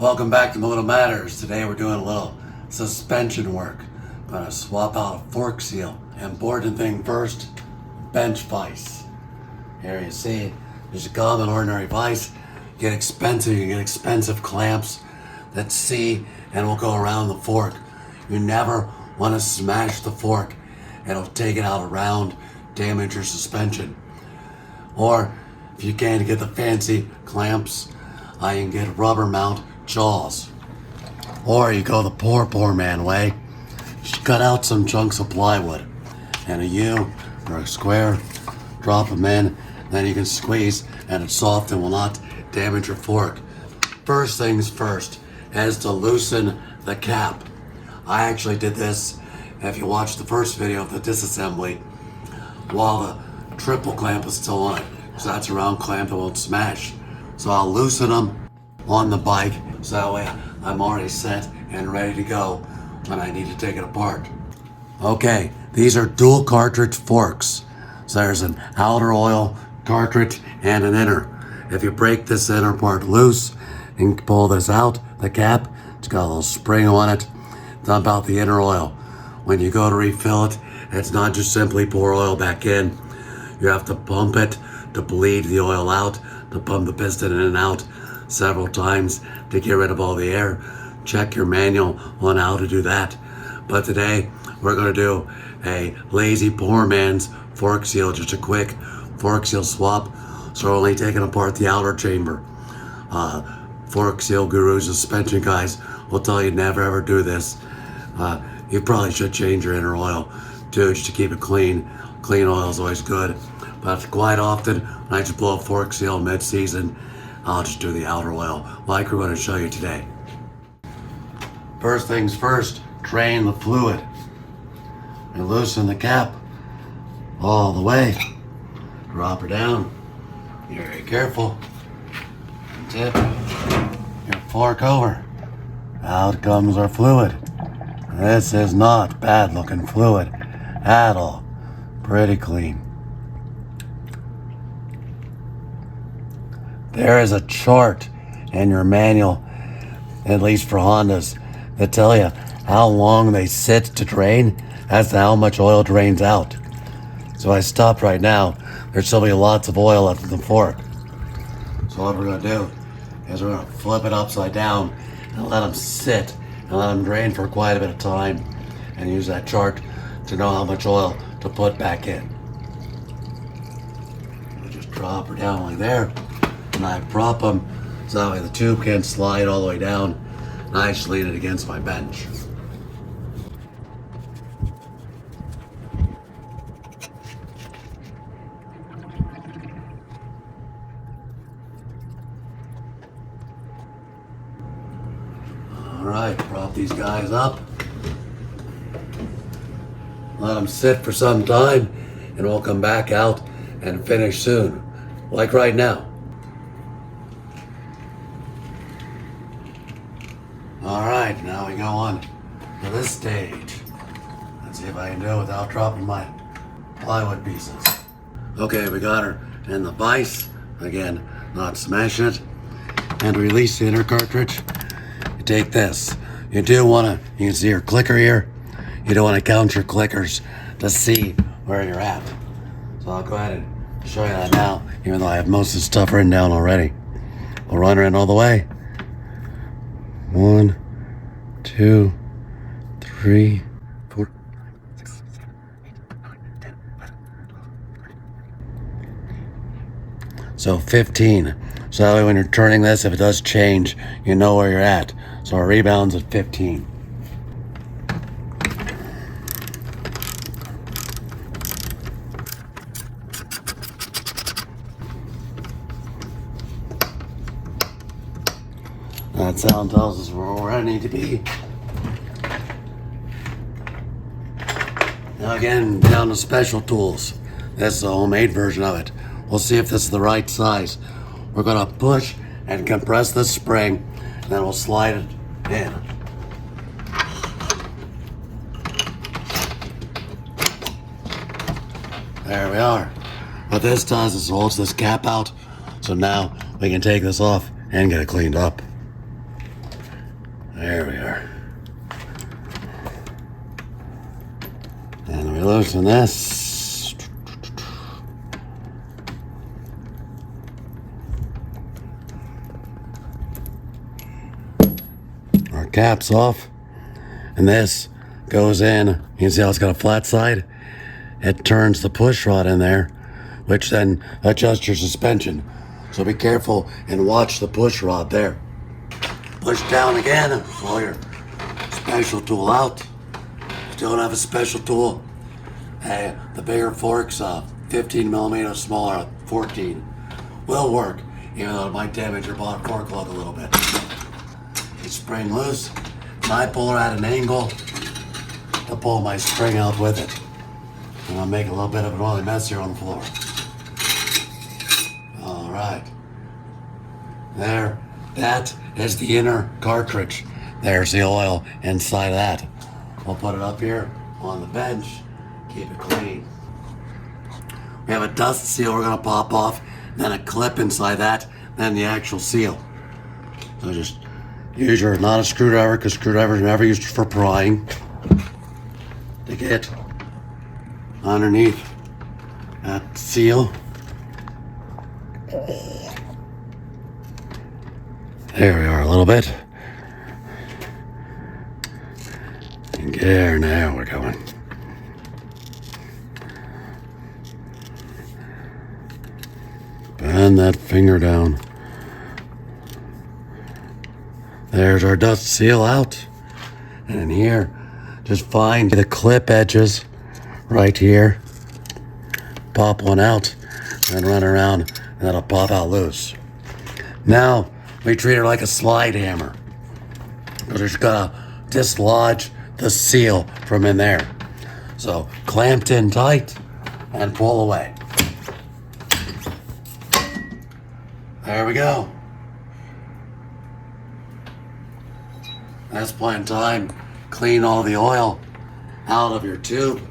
Welcome back to Little Matters. Today we're doing a little suspension work. I'm going to swap out a fork seal. Important thing first, bench vise. Here you see, there's a common ordinary vise. You get expensive clamps that see and will go around the fork. You never want to smash the fork. It'll take it out around, damage your suspension. Or if you can't get the fancy clamps, you can get rubber mount jaws. Or you go the poor man way. Just cut out some chunks of plywood and a U or a square, drop them in, then you can squeeze and it's soft and will not damage your fork. First things first is to loosen the cap. I actually did this, if you watch the first video of the disassembly, while the triple clamp was still on it, because that's a round clamp that won't smash. So I'll loosen them on the bike, so that way I'm already set and ready to go when I need to take it apart. Okay, these are dual cartridge forks. So there's an outer oil cartridge and an inner. If you break this inner part loose and pull this out, the cap, it's got a little spring on it, dump out the inner oil. When you go to refill it, it's not just simply pour oil back in. You have to pump it to bleed the oil out, to pump the piston in and out several times to get rid of all the air. Check your manual on how to do that. But today, we're gonna do a lazy poor man's fork seal, just a quick fork seal swap. So we're only taking apart the outer chamber. Fork seal gurus, suspension guys will tell you never ever do this. You probably should change your inner oil too, just to keep it clean. Clean oil is always good. But quite often, when I just blow a fork seal mid-season, I'll just do the outer oil, like we're going to show you today. First things first, drain the fluid. And loosen the cap all the way. Drop her down. Be very careful. And tip your fork over. Out comes our fluid. This is not bad looking fluid at all. Pretty clean. There is a chart in your manual, at least for Hondas, that tell you how long they sit to drain as to how much oil drains out. So I stopped right now. There's still be lots of oil left in the fork. So what we're going to do is we're going to flip it upside down and let them sit and let them drain for quite a bit of time and use that chart to know how much oil to put back in. We'll just drop her down like there. And I prop them so that way the tube can't slide all the way down, and I just lean it against my bench. Alright, prop these guys up. Let them sit for some time, and we'll come back out and finish soon, like right now. Alright, now we go on to this stage. Let's see if I can do it without dropping my plywood pieces. Okay, we got her in the vise. Again, not smashing it. And to release the inner cartridge, you take this. You do want to, you can see your clicker here. You don't want to count your clickers to see where you're at. So I'll go ahead and show you that now, even though I have most of the stuff written down already. We'll run her in all the way. 1, 2, 3, 4, 5, 6, 7, 8, 9, 10, 11, 12, 13. So 15. So that way when you're turning this, if it does change, you know where you're at. So our rebound's at 15. That sound tells us where I need to be. Now again, down to special tools. This is a homemade version of it. We'll see if this is the right size. We're gonna push and compress this spring, and then we'll slide it in. There we are. What this does is holds this cap out, so now we can take this off and get it cleaned up. There we are. And we loosen this. Our cap's off. And this goes in. You can see how it's got a flat side. It turns the push rod in there, which then adjusts your suspension. So be careful and watch the push rod there. Push down again, pull your special tool out. If you don't have a special tool, hey, the bigger forks, 15 millimeters smaller, 14, will work, even though it might damage your bottom fork lug a little bit. You spring loose, and I pull her at an angle to pull my spring out with it. And I'll make a little bit of an oily mess here on the floor. All right. There, that is the inner cartridge. There's the oil inside of that. We'll put it up here on the bench, keep it clean. We have a dust seal we're gonna pop off, then a clip inside that, then the actual seal. So just use your, not a screwdriver, because screwdrivers are never used for prying, to get underneath that seal. There we are a little bit. And there, now we're going. Bend that finger down. There's our dust seal out. And in here, just find the clip edges right here. Pop one out, and run around, and that'll pop out loose. Now, we treat it like a slide hammer. We're just gonna dislodge the seal from in there. So, clamped in tight, and pull away. There we go. That's plenty of time. Clean all the oil out of your tube.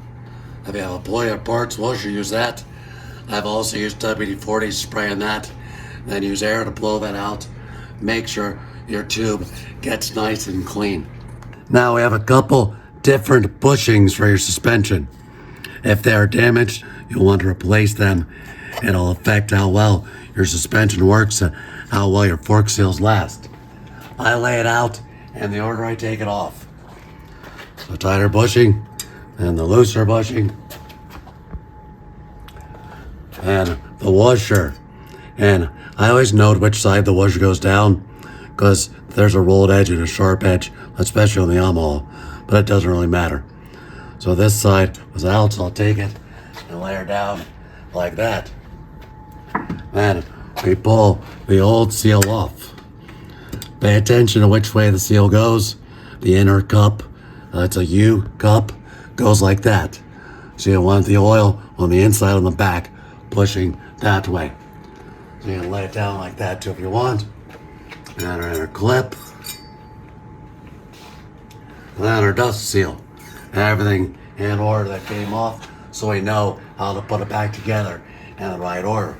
If you have a Boya parts washer, use that. I've also used WD-40 spray in that. Then use air to blow that out. Make sure your tube gets nice and clean. Now we have a couple different bushings for your suspension. If they are damaged, you'll want to replace them. It'll affect how well your suspension works and how well your fork seals last. I lay it out in the order I take it off. The tighter bushing, and the looser bushing, and the washer. And I always note which side the washer goes down, because there's a rolled edge and a sharp edge, especially on the Yamaha, but it doesn't really matter. So this side was out, so I'll take it and lay her down like that. Then we pull the old seal off. Pay attention to which way the seal goes. The inner cup, it's a U cup, goes like that. So you want the oil on the inside on the back, pushing that way. So you can lay it down like that too if you want. And then our inner clip. And then our dust seal. Everything in order that came off, so we know how to put it back together in the right order.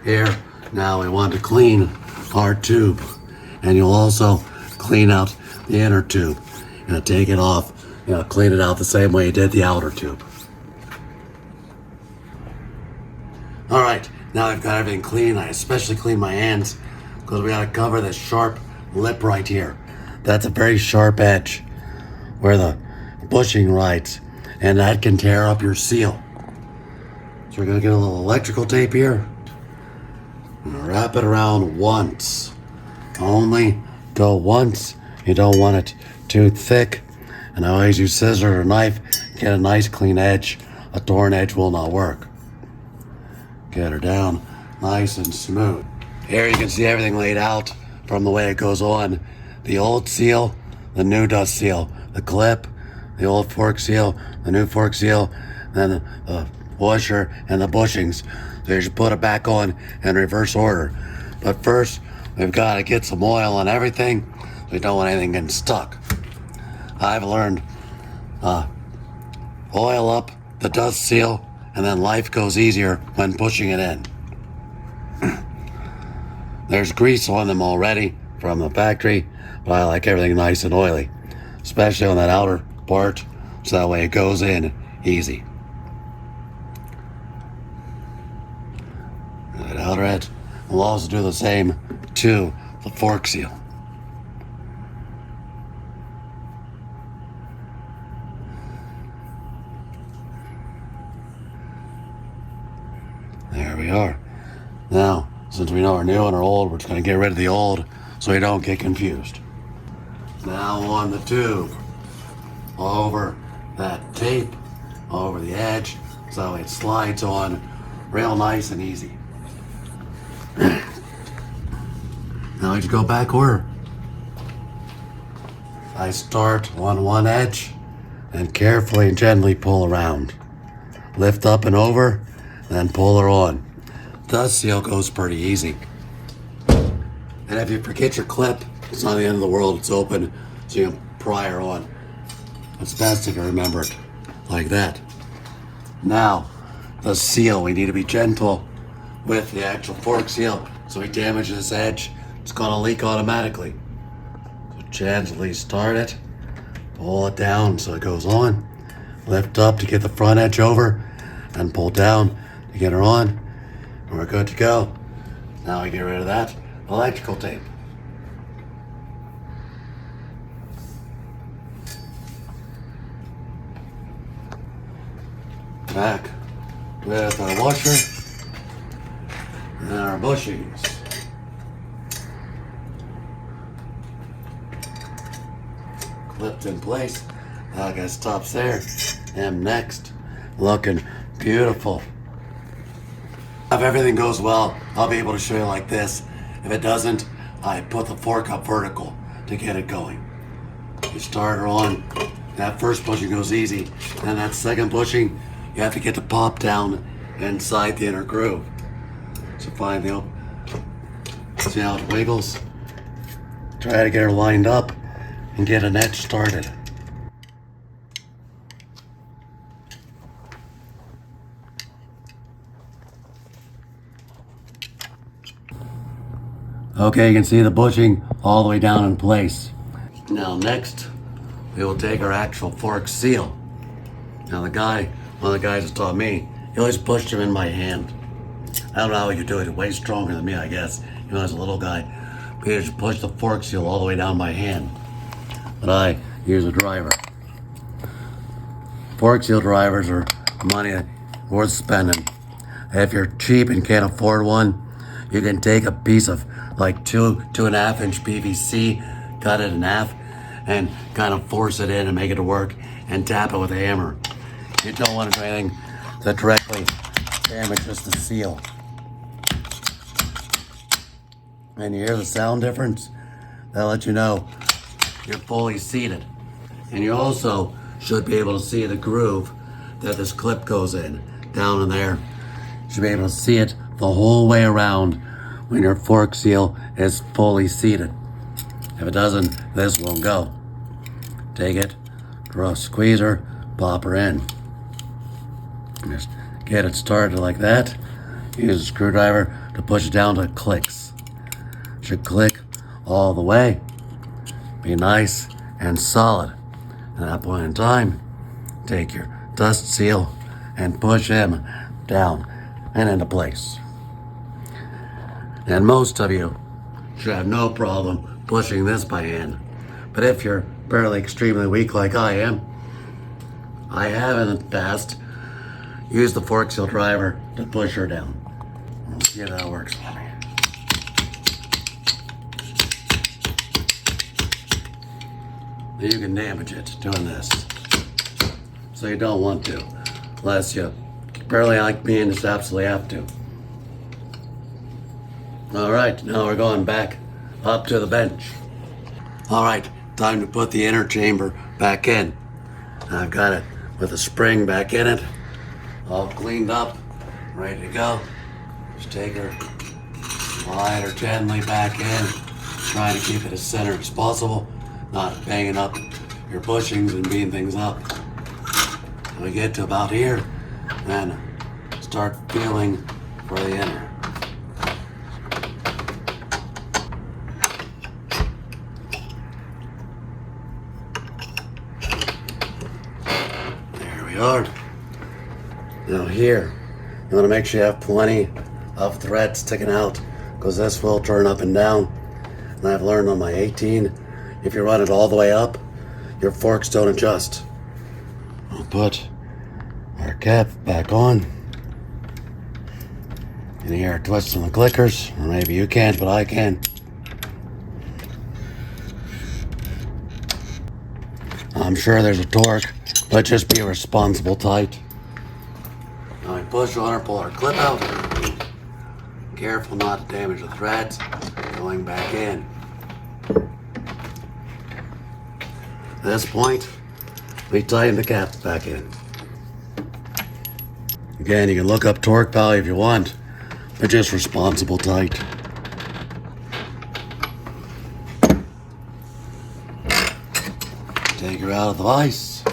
Here, now we want to clean our tube. And you'll also clean out the inner tube. Take it off, clean it out the same way you did the outer tube. All right, now I've got everything clean. I especially clean my hands because we gotta cover this sharp lip right here. That's a very sharp edge where the bushing rides, and that can tear up your seal. So we're gonna get a little electrical tape here and wrap it around once. Only go once. You don't want it too thick. And I always use scissors or knife, get a nice clean edge. A torn edge will not work. Get her down nice and smooth. Here you can see everything laid out from the way it goes on. The old seal, the new dust seal, the clip, the old fork seal, the new fork seal, then the washer and the bushings. So you should put it back on in reverse order. But first, we've got to get some oil on everything. We don't want anything getting stuck. I've learned oil up the dust seal, and then life goes easier when pushing it in. There's grease on them already, from the factory, but I like everything nice and oily, especially on that outer part, so that way it goes in easy. That outer edge. We'll also do the same to the fork seal. There we are. Now, since we know our new and our old, we're just going to get rid of the old so we don't get confused. Now on the tube, over that tape, over the edge, so it slides on real nice and easy. Now I just go back order. I start on one edge and carefully and gently pull around. Lift up and over, then pull her on. The seal goes pretty easy. And if you forget your clip, it's not the end of the world, it's open, so you can pry her on. It's best if you remember it like that. Now, the seal, we need to be gentle with the actual fork seal. So we damage this edge, it's gonna leak automatically. So gently start it, pull it down so it goes on, lift up to get the front edge over, and pull down to get her on, and we're good to go. Now we get rid of that electrical tape. Back with our washer and our bushings. Clipped in place. I got stops there. And next, looking beautiful. If everything goes well, I'll be able to show you like this. If it doesn't, I put the fork up vertical to get it going. You start her on. That first bushing goes easy. And that second bushing, you have to get the pop down inside the inner groove. So find the see how it wiggles. Try to get her lined up and get an edge started. Okay, you can see the bushing all the way down in place. Now next, we will take our actual fork seal. Now one of the guys that taught me, he always pushed him in my hand. I don't know how you do it. He's way stronger than me, I guess. You know, as a little guy. But he just pushed the fork seal all the way down my hand. But I use a driver. Fork seal drivers are money worth spending. If you're cheap and can't afford one, you can take a piece of like 2.5 inch PVC, cut it in half, and kind of force it in and make it work, and tap it with a hammer. You don't want to do anything that directly damages the seal. And you hear the sound difference? That'll let you know you're fully seated. And you also should be able to see the groove that this clip goes in, down in there. You should be able to see it the whole way around when your fork seal is fully seated. If it doesn't, this won't go. Take it, draw a squeezer, pop her in. Just get it started like that. Use a screwdriver to push it down to clicks. Should click all the way. Be nice and solid. At that point in time, take your dust seal and push him down and into place. And most of you should have no problem pushing this by hand. But if you're fairly extremely weak like I am, I have in the past used the fork seal driver to push her down. Let's see how that works for me. You can damage it doing this. So you don't want to, unless you barely like me and just absolutely have to. All right, now we're going back up to the bench. All right, time to put the inner chamber back in. I've got it with a spring back in it, all cleaned up, ready to go. Just take her, slide her gently back in, trying to keep it as centered as possible, not banging up your bushings and beating things up. When we get to about here, then start feeling for the inner. hard. Now here, you want to make sure you have plenty of thread sticking out, because this will turn up and down. And I've learned on my 18, if you run it all the way up, your forks don't adjust. I'll put our cap back on. And here are twists on the clickers, or maybe you can't, but I can. I'm sure there's a torque, but just be responsible tight. Now we push on or pull our clip out. Careful not to damage the threads. Going back in. At this point, we tighten the caps back in. Again, you can look up torque value if you want, but just responsible tight. Take her out of the vise.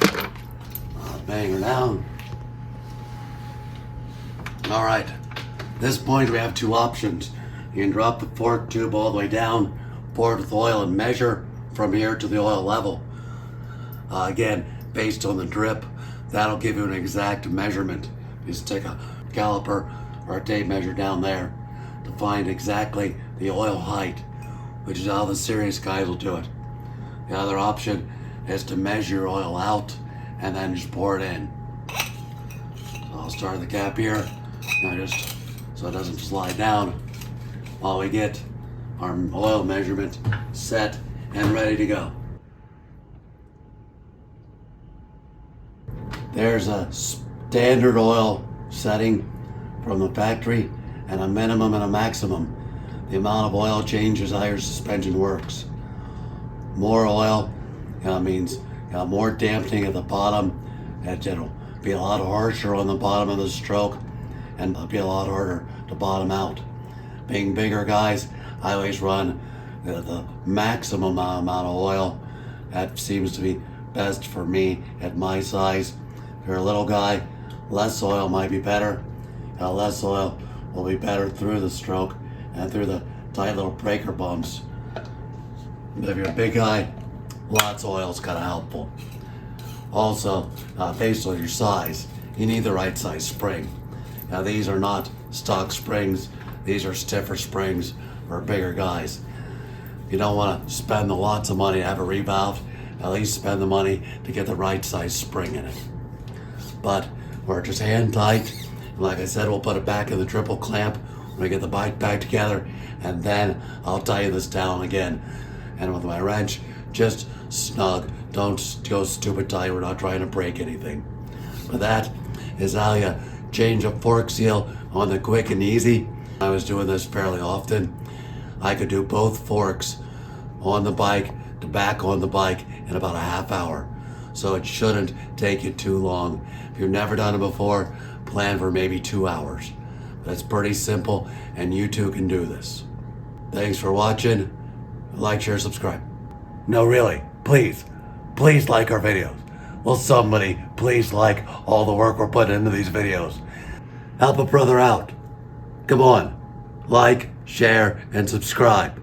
Bang her down. All right, at this point we have two options. You can drop the fork tube all the way down, pour it with oil, and measure from here to the oil level. Again, based on the drip, that'll give you an exact measurement. You just take a caliper or a tape measure down there to find exactly the oil height, which is how the serious guys will do it. The other option is to measure your oil out and then just pour it in. So I'll start the cap here, just so it doesn't slide down while we get our oil measurement set and ready to go. There's a standard oil setting from the factory and a minimum and a maximum. The amount of oil changes how your suspension works. More oil means more dampening at the bottom. It'll be a lot harsher on the bottom of the stroke and it'll be a lot harder to bottom out. Being bigger guys, I always run the maximum amount of oil. That seems to be best for me at my size. If you're a little guy, less oil might be better. Less oil will be better through the stroke and through the tight little breaker bumps. But if you're a big guy, lots of oil is kind of helpful. Also, based on your size, you need the right size spring. Now these are not stock springs. These are stiffer springs for bigger guys. You don't want to spend lots of money to have a revalve. At least spend the money to get the right size spring in it. But we're just hand tight. And like I said, we'll put it back in the triple clamp when we get the bike back together, and then I'll tighten this down again. And with my wrench, just snug. Don't go stupid tight. We're not trying to break anything. But that is how you change a fork seal on the quick and easy. I was doing this fairly often. I could do both forks on the bike to back on the bike in about a half hour. So it shouldn't take you too long. If you've never done it before, plan for maybe 2 hours. But it's pretty simple and you too can do this. Thanks for watching. Like, share, subscribe. No, really, please like our videos. Will somebody please like all the work we're putting into these videos? Help a brother out. Come on, like, share, and subscribe.